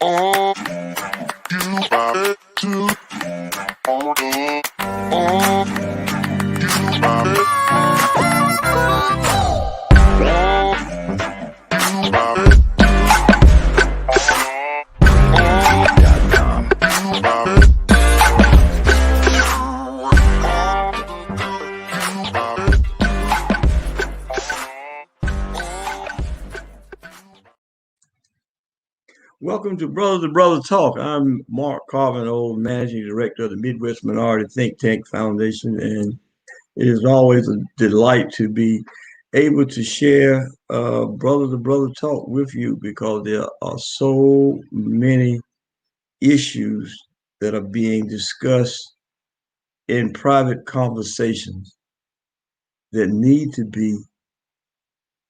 Oh, you got it too. Oh, you got it. Oh, you got it. You got it. Welcome to Brother to Brother Talk. I'm Mark Carvin, old Managing Director of the Midwest Minority Think Tank Foundation, and it is always a delight to be able to share Brother to Brother Talk with you because there are so many issues that are being discussed in private conversations that need to be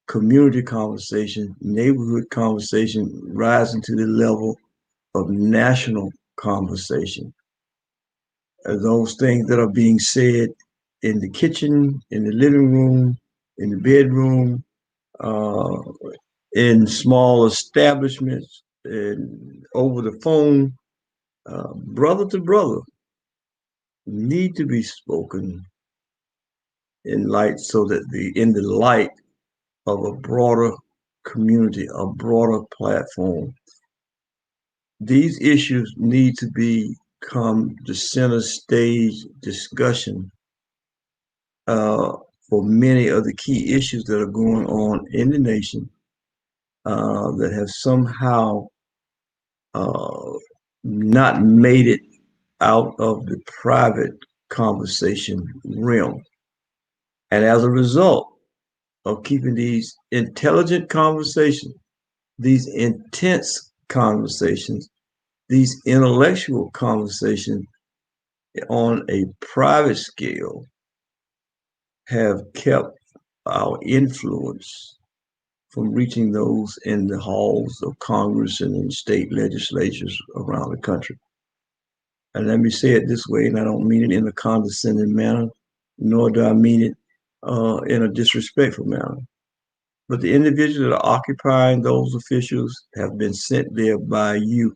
community conversation, neighborhood conversation, rising to the level of national conversation. Those things that are being said in the kitchen, in the living room, in the bedroom, uh, in small establishments, and over the phone, brother to brother, need to be spoken in light so that in the light of a broader community, a broader platform. These issues need to become the center stage discussion uh, for many of the key issues that are going on in the nation that have somehow uh, not made it out of the private conversation realm. And as a result of keeping these intelligent conversations, these intense conversations, these intellectual conversations on a private scale have kept our influence from reaching those in the halls of Congress and in state legislatures around the country. And let me say it this way, and I don't mean it in a condescending manner, nor do I mean it in a disrespectful manner. But the individuals that are occupying those officials have been sent there by you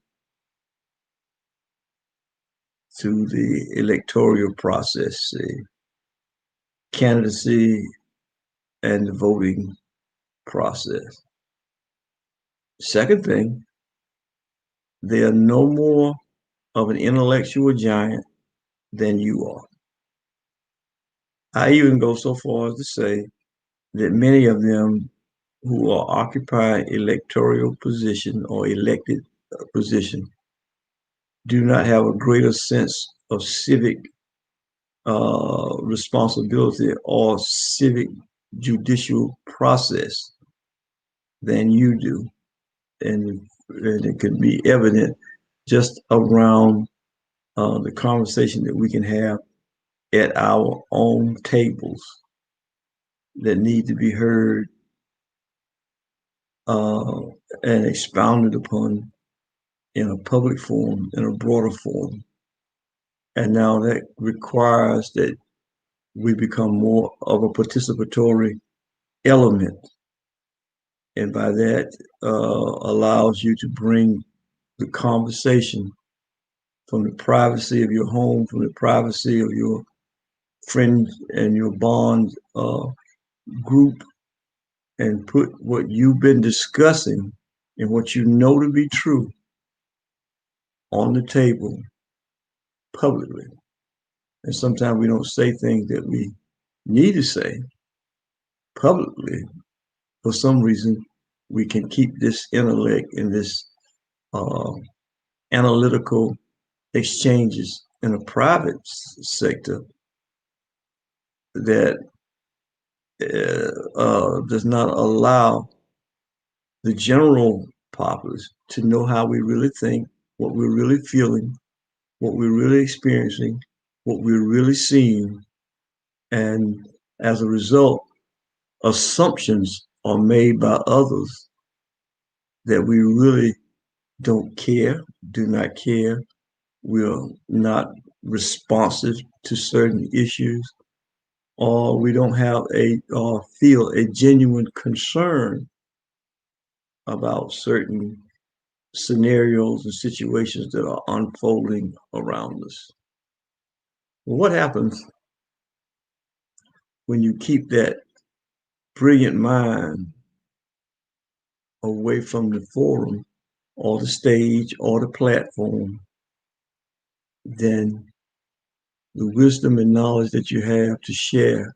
through the electoral process, the candidacy, and the voting process. Second thing, they are no more of an intellectual giant than you are. I even go so far as to say that many of them who are occupying electoral position or elected position do not have a greater sense of civic responsibility or civic judicial process than you do. And it can be evident just around the conversation that we can have at our own tables that need to be heard uh, and expounded upon in a public forum, in a broader forum. And now that requires that we become more of a participatory element. And by that, allows you to bring the conversation from the privacy of your home, from the privacy of your friends and your bond group, and put what you've been discussing and what you know to be true on the table publicly. And sometimes we don't say things that we need to say publicly. For some reason, we can keep this intellect and this uh, analytical exchanges in a private sector that does not allow the general populace to know how we really think, what we're really feeling, what we're really experiencing, what we're really seeing. And as a result, assumptions are made by others that we really don't care, do not care. We're not responsive to certain issues, or we don't have or feel a genuine concern about certain scenarios and situations that are unfolding around us. Well, what happens when you keep that brilliant mind away from the forum or the stage or the platform? Then the wisdom and knowledge that you have to share,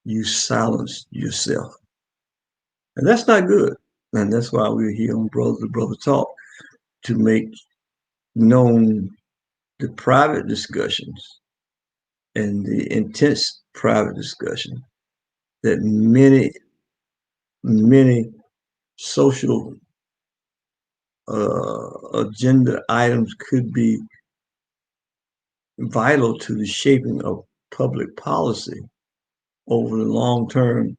you silence yourself. And that's not good. And that's why we're here on Brother to Brother Talk, to make known the private discussions and the intense private discussion that many social agenda items could be vital to the shaping of public policy over the long term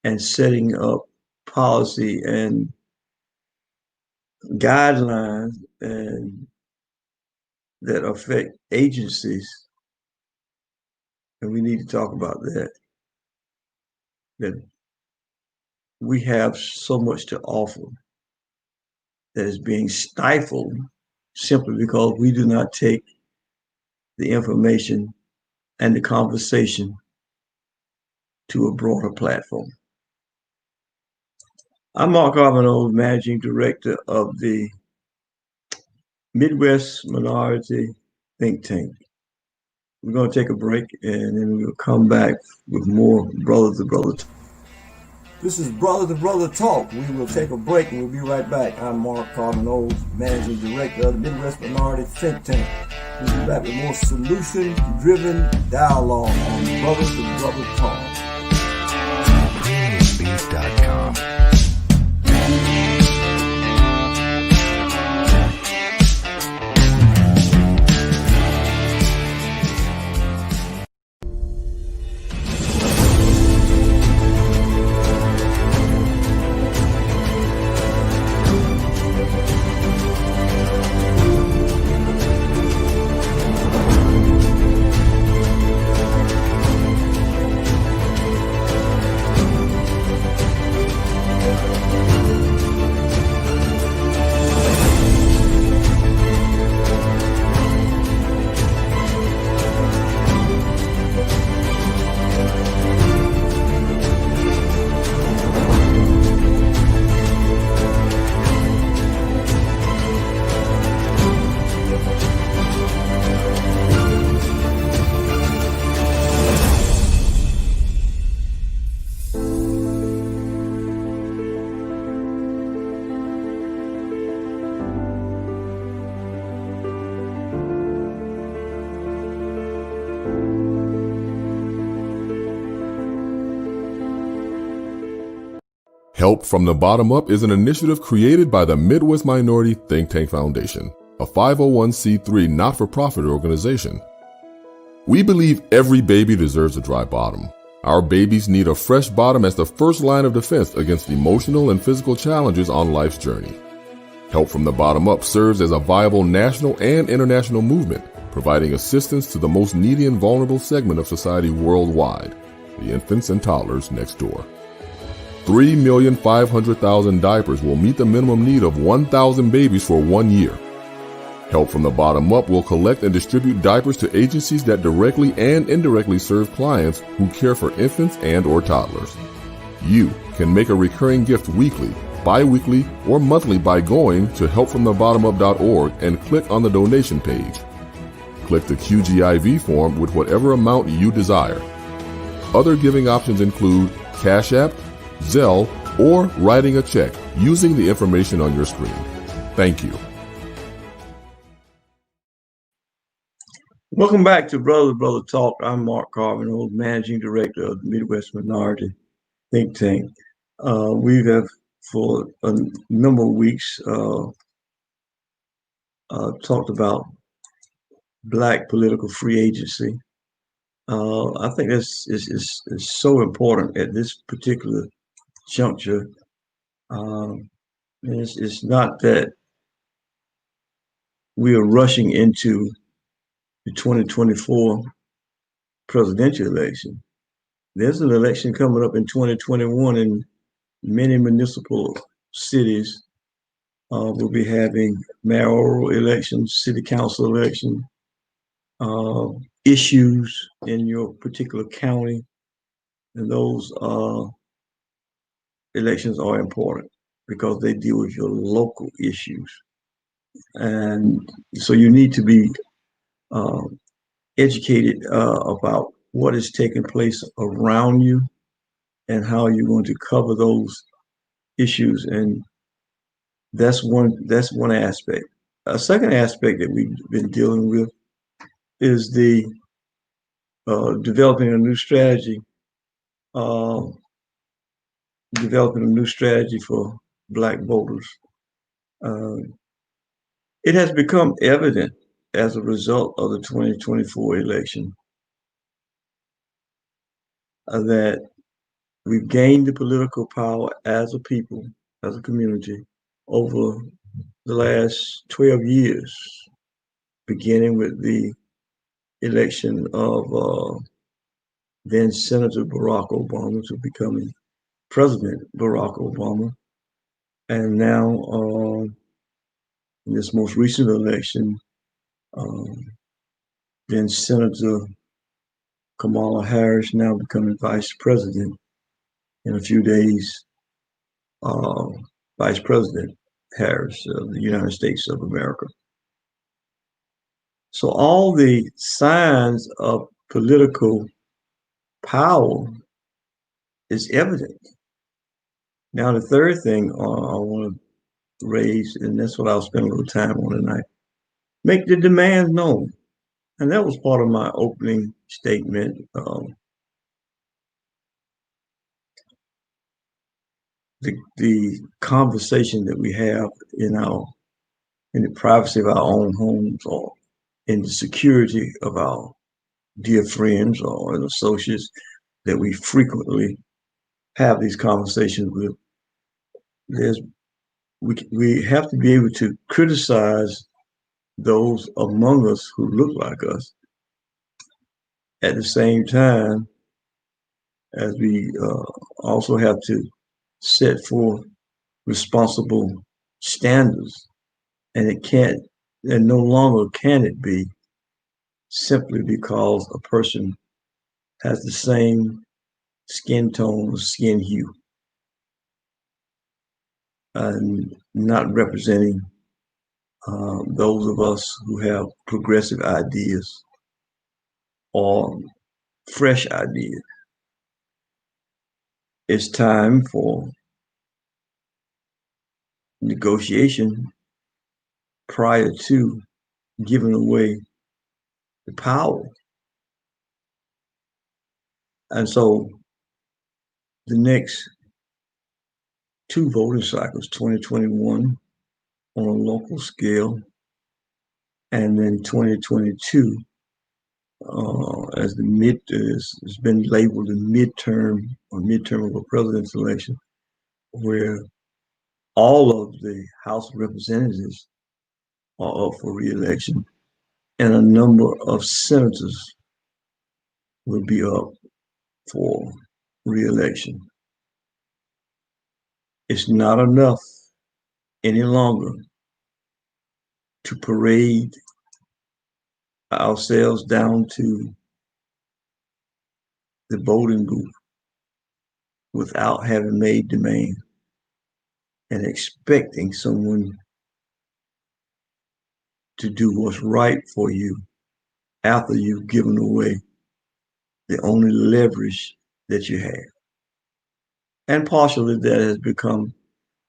and setting up policy and guidelines and that affect agencies. And we need to talk about that we have so much to offer that is being stifled simply because we do not take the information and the conversation to a broader platform. I'm Mark Carbonell, Managing Director of the Midwest Minority Think Tank. We're going to take a break and then we'll come back with more Brother to Brother Talk. This is Brother to Brother Talk. We will take a break and we'll be right back. I'm Mark Carbonell, Managing Director of the Midwest Minority Think Tank. We'll be back with more solution-driven dialogue on Brother to Brother Talk. PremiumBeat.com. Help from the Bottom Up is an initiative created by the Midwest Minority Think Tank Foundation, a 501c3 not-for-profit organization. We believe every baby deserves a dry bottom. Our babies need a fresh bottom as the first line of defense against emotional and physical challenges on life's journey. Help from the Bottom Up serves as a viable national and international movement, providing assistance to the most needy and vulnerable segment of society worldwide, the infants and toddlers next door. 3,500,000 diapers will meet the minimum need of 1,000 babies for 1 year. Help from the Bottom Up will collect and distribute diapers to agencies that directly and indirectly serve clients who care for infants and/or toddlers. You can make a recurring gift weekly, bi-weekly, or monthly by going to helpfromthebottomup.org and click on the donation page. Click the QGIV form with whatever amount you desire. Other giving options include Cash App, Zelle, or writing a check using the information on your screen. Thank you. Welcome back to Brother to Brother Talk. I'm Mark Carbonell, Managing Director of the Midwest Minority Think Tank. We have, for a number of weeks, talked about Black political free agency. I think this is so important at this particular juncture. It's not that we are rushing into the 2024 presidential election. There's an election coming up in 2021 in many municipal cities We'll be having mayoral elections, city council election, issues in your particular county, and those elections are important because they deal with your local issues. And so you need to be uh, educated about what is taking place around you and how you're going to cover those issues. And that's one aspect. A second aspect that we've been dealing with is the developing a new strategy, uh, developing a new strategy for Black voters. Uh, it has become evident as a result of the 2024 election that we've gained the political power as a people, as a community, over the last 12 years, beginning with the election of then Senator Barack Obama to becoming President Barack Obama. And now, in this most recent election, then Senator Kamala Harris now becoming Vice President in a few days, uh, Vice President Harris of the United States of America. So all the signs of political power is evident. Now, the third thing I want to raise, and that's what I'll spend a little time on tonight, make the demands known. And that was part of my opening statement. The conversation that we have in the privacy of our own homes or in the security of our dear friends or associates that we frequently have these conversations with. We have to be able to criticize those among us who look like us at the same time as we also have to set forth responsible standards. And no longer can it be simply because a person has the same skin tone or skin hue and not representing those of us who have progressive ideas or fresh ideas. It's time for negotiation prior to giving away the power. And so the next two voting cycles, 2021 on a local scale, and then 2022 as has been labeled the midterm of a president's election, where all of the House of Representatives are up for re-election, and a number of senators will be up for re-election. It's not enough any longer to parade ourselves down to the voting booth without having made demand and expecting someone to do what's right for you after you've given away the only leverage that you have. And partially that has become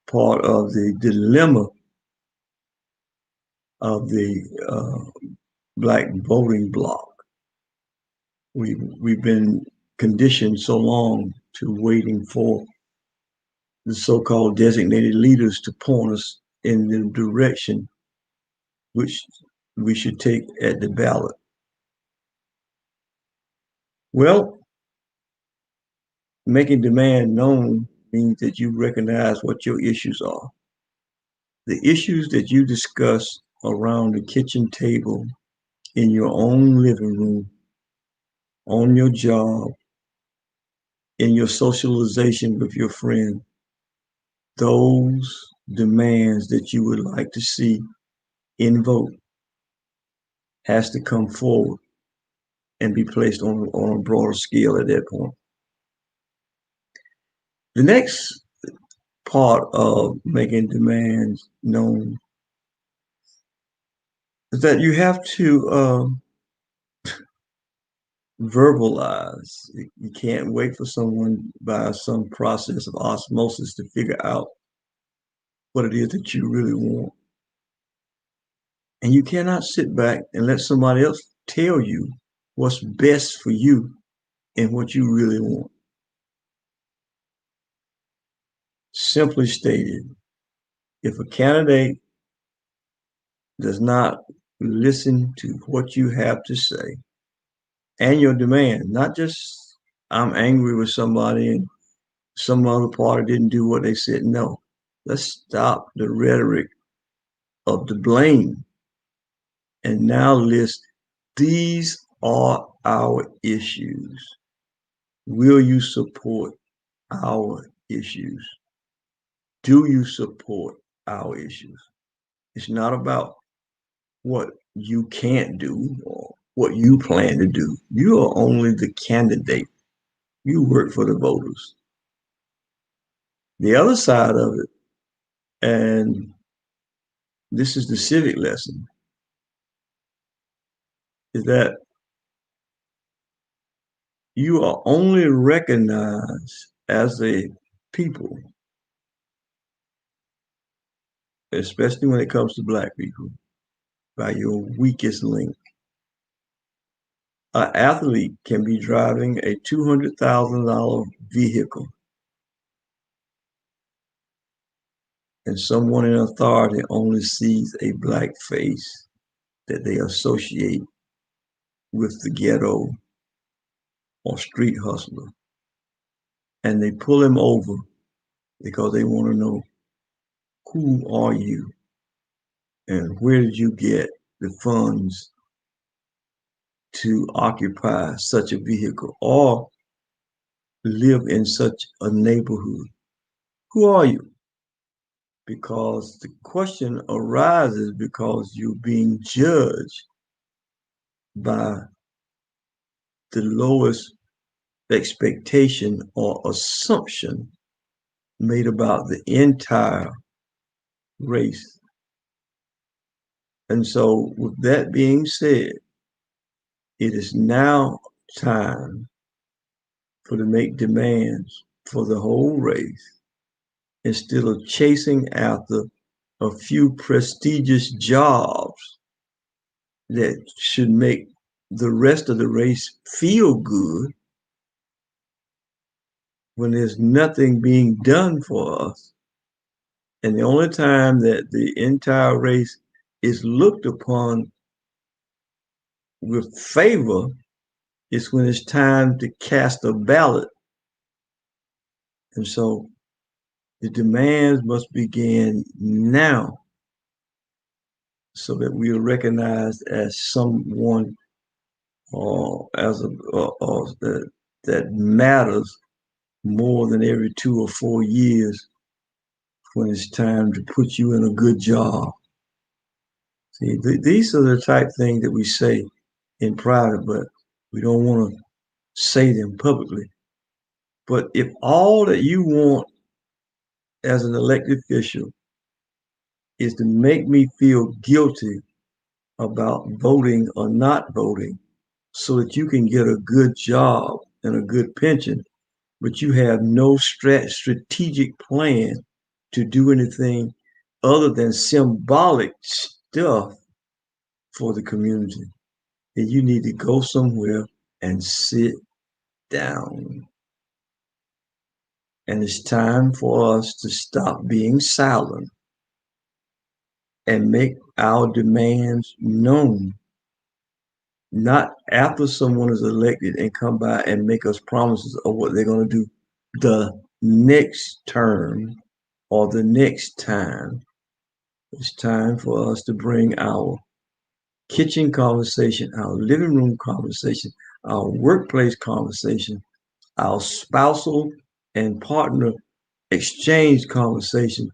part of the dilemma of the Black voting bloc. We've been conditioned so long to waiting for the so-called designated leaders to point us in the direction which we should take at the ballot. Well, making demand known means that you recognize what your issues are. The issues that you discuss around the kitchen table, in your own living room, on your job, in your socialization with your friend, those demands that you would like to see in vote has to come forward and be placed on a broader scale at that point. The next part of making demands known is that you have to verbalize. You can't wait for someone by some process of osmosis to figure out what it is that you really want. And you cannot sit back and let somebody else tell you what's best for you and what you really want. Simply stated, if a candidate does not listen to what you have to say and your demand, not just I'm angry with somebody and some other party didn't do what they said. No, let's stop the rhetoric of the blame and now list these are our issues. Will you support our issues? Do you support our issues? It's not about what you can't do or what you plan to do. You are only the candidate. You work for the voters. The other side of it, and this is the civic lesson, is that you are only recognized as a people, especially when it comes to Black people, by your weakest link. An athlete can be driving a $200,000 vehicle, and someone in authority only sees a Black face that they associate with the ghetto or street hustler. And they pull him over because they want to know, who are you? And where did you get the funds to occupy such a vehicle or live in such a neighborhood? Who are you? Because the question arises because you're being judged by the lowest expectation or assumption made about the entire race. And so, with that being said, it is now time for to make demands for the whole race instead of chasing after a few prestigious jobs that should make the rest of the race feel good when there's nothing being done for us. And the only time that the entire race is looked upon with favor is when it's time to cast a ballot. And so the demands must begin now so that we are recognized as someone or as that matters more than every 2 or 4 years when it's time to put you in a good job. See, these are the type things that we say in private, but we don't want to say them publicly. But if all that you want as an elected official is to make me feel guilty about voting or not voting so that you can get a good job and a good pension, but you have no strategic plan to do anything other than symbolic stuff for the community, then you need to go somewhere and sit down. And it's time for us to stop being silent and make our demands known. Not after someone is elected and come by and make us promises of what they're going to do the next term or the next time. It's time for us to bring our kitchen conversation, our living room conversation, our workplace conversation, our spousal and partner exchange conversation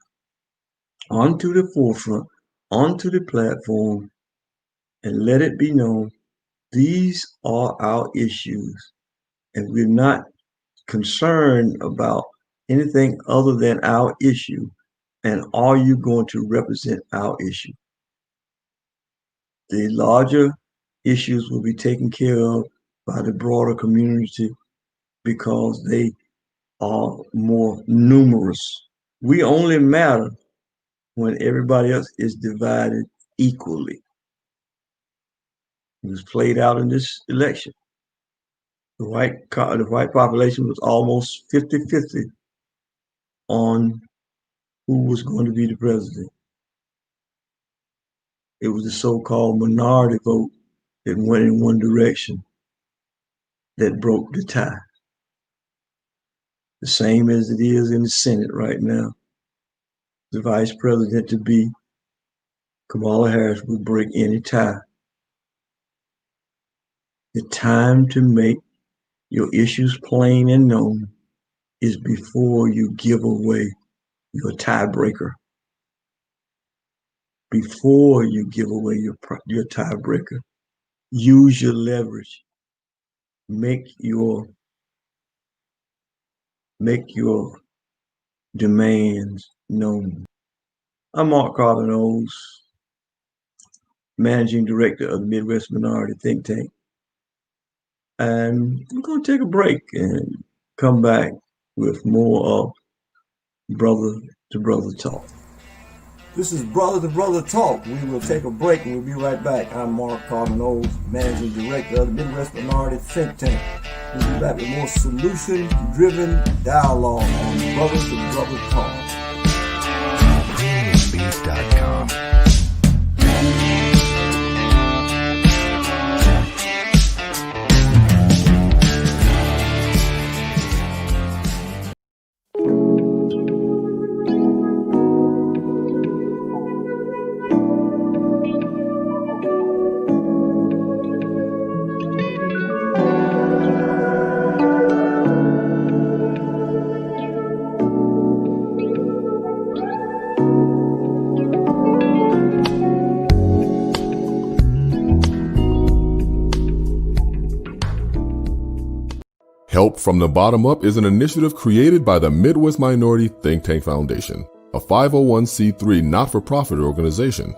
onto the forefront, onto the platform, and let it be known these are our issues, and we're not concerned about anything other than our issue. And are you going to represent our issue? The larger issues will be taken care of by the broader community because they are more numerous. We only matter when everybody else is divided equally. It was played out in this election. The white population was almost 50-50 on who was going to be the president. It was the so-called minority vote that went in one direction that broke the tie. The same as it is in the Senate right now. The vice president to be Kamala Harris would break any tie. The time to make your issues plain and known is before you give away your tiebreaker. Before you give away your tiebreaker, use your leverage. Make your demands known. I'm Mark Carvin Olds, Managing Director of the Midwest Minority Think Tank. And we're going to take a break and come back with more of Brother to Brother Talk. This is Brother to Brother Talk. We will take a break and we'll be right back. I'm Mark Carvin Olds, Managing Director of the Midwest Minority Think Tank. We'll be back with more solution-driven dialogue on Brother to Brother Talk. PremierSpeech.com. Help from the Bottom Up is an initiative created by the Midwest Minority Think Tank Foundation, a 501c3 not-for-profit organization.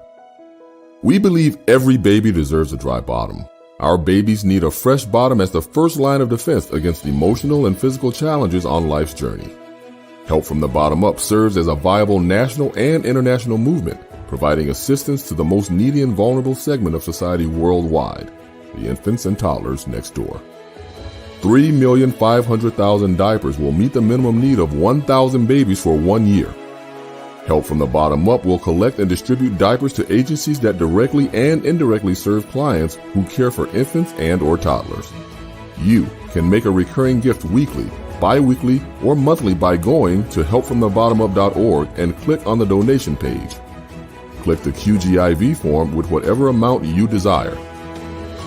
We believe every baby deserves a dry bottom. Our babies need a fresh bottom as the first line of defense against emotional and physical challenges on life's journey. Help from the Bottom Up serves as a viable national and international movement, providing assistance to the most needy and vulnerable segment of society worldwide, the infants and toddlers next door. 3,500,000 diapers will meet the minimum need of 1,000 babies for 1 year. Help from the Bottom Up will collect and distribute diapers to agencies that directly and indirectly serve clients who care for infants and or toddlers. You can make a recurring gift weekly, bi-weekly, or monthly by going to helpfromthebottomup.org and click on the donation page. Click the QGIV form with whatever amount you desire.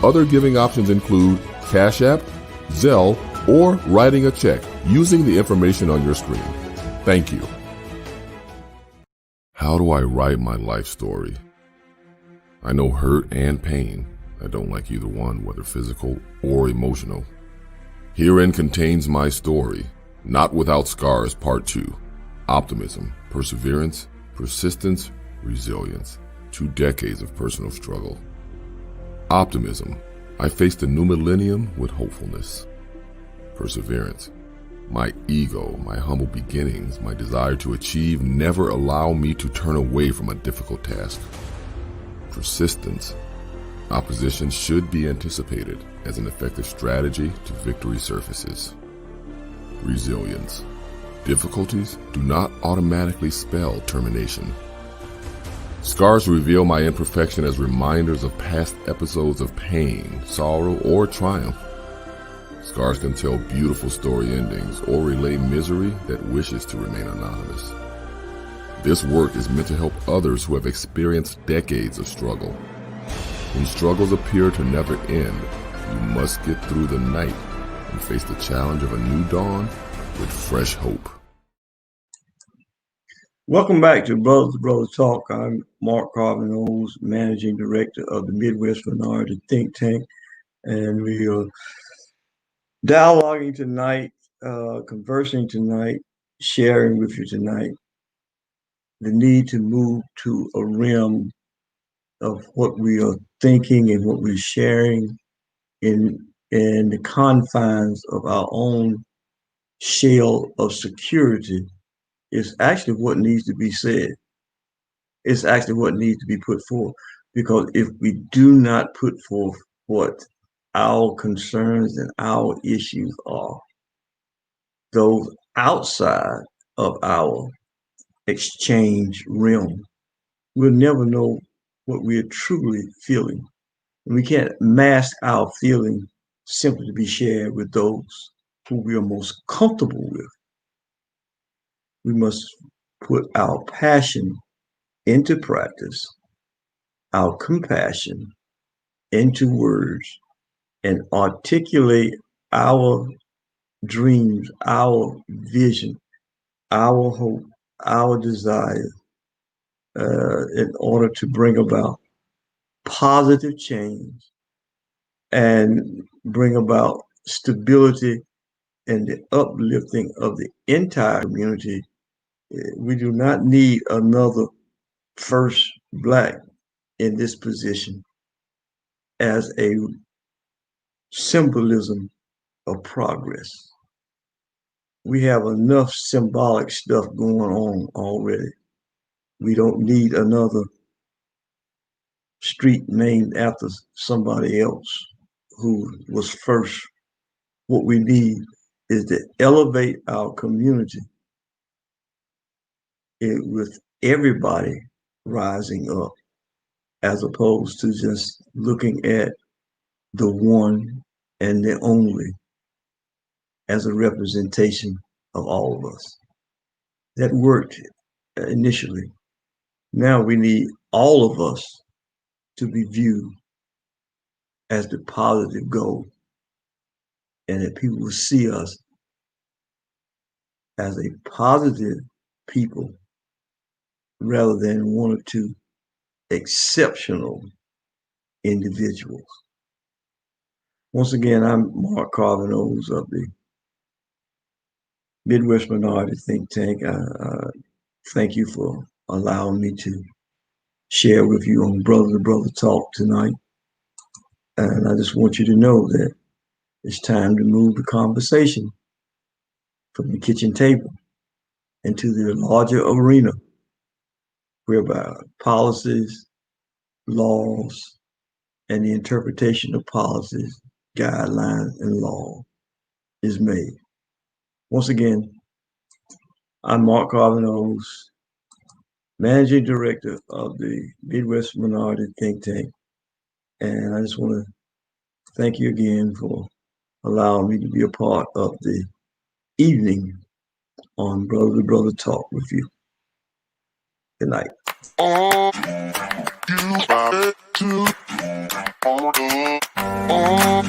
Other giving options include Cash App, Zelle, or writing a check using the information on your screen. Thank you. How do I write my life story? I know hurt and pain. I don't like either one, whether physical or emotional. Herein contains my story, Not Without Scars, Part 2. Optimism, perseverance, persistence, resilience. 2 decades of personal struggle. Optimism. I faced a new millennium with hopefulness. Perseverance. My ego, my humble beginnings, my desire to achieve never allow me to turn away from a difficult task. Persistence. Opposition should be anticipated as an effective strategy to victory surfaces. Resilience. Difficulties do not automatically spell termination. Scars reveal my imperfection as reminders of past episodes of pain, sorrow, or triumph. Scars can tell beautiful story endings or relay misery that wishes to remain anonymous. This work is meant to help others who have experienced decades of struggle. When struggles appear to never end, you must get through the night and face the challenge of a new dawn with fresh hope. Welcome back to Brother to Brother Talk. I'm Mark Carvin Olds, Managing Director of the Midwest Minority Think Tank, and we are dialoguing tonight, conversing tonight, sharing with you tonight the need to move to a realm of what we are thinking and what we're sharing in the confines of our own shell of security is actually what needs to be said. It's actually what needs to be put forth. Because if we do not put forth what our concerns and our issues are, those outside of our exchange realm, we'll never know what we're truly feeling. And we can't mask our feeling simply to be shared with those who we are most comfortable with. We must put our passion into practice, our compassion into words, and articulate our dreams, our vision, our hope, our desire in order to bring about positive change and bring about stability and the uplifting of the entire community. We do not need another first Black in this position as a symbolism of progress. We have enough symbolic stuff going on already. We don't need another street named after somebody else who was first. What we need is to elevate our community with everybody rising up, as opposed to just looking at the one and the only as a representation of all of us. That worked initially. Now we need all of us to be viewed as the positive goal, and that people will see us as a positive people rather than one or two exceptional individuals. Once again, I'm Mark Carvin Olds of the Midwest Minority Think Tank. Thank you for allowing me to share with you on Brother to Brother Talk tonight. And I just want you to know that it's time to move the conversation from the kitchen table into the larger arena, whereby policies, laws, and the interpretation of policies, guidelines, and law is made. Once again, I'm Mark Carvin Olds, Managing Director of the Midwest Minority Think Tank. And I just want to thank you again for allowing me to be a part of the evening on Brother to Brother Talk with you. Good night. Oh, you got it too. Oh,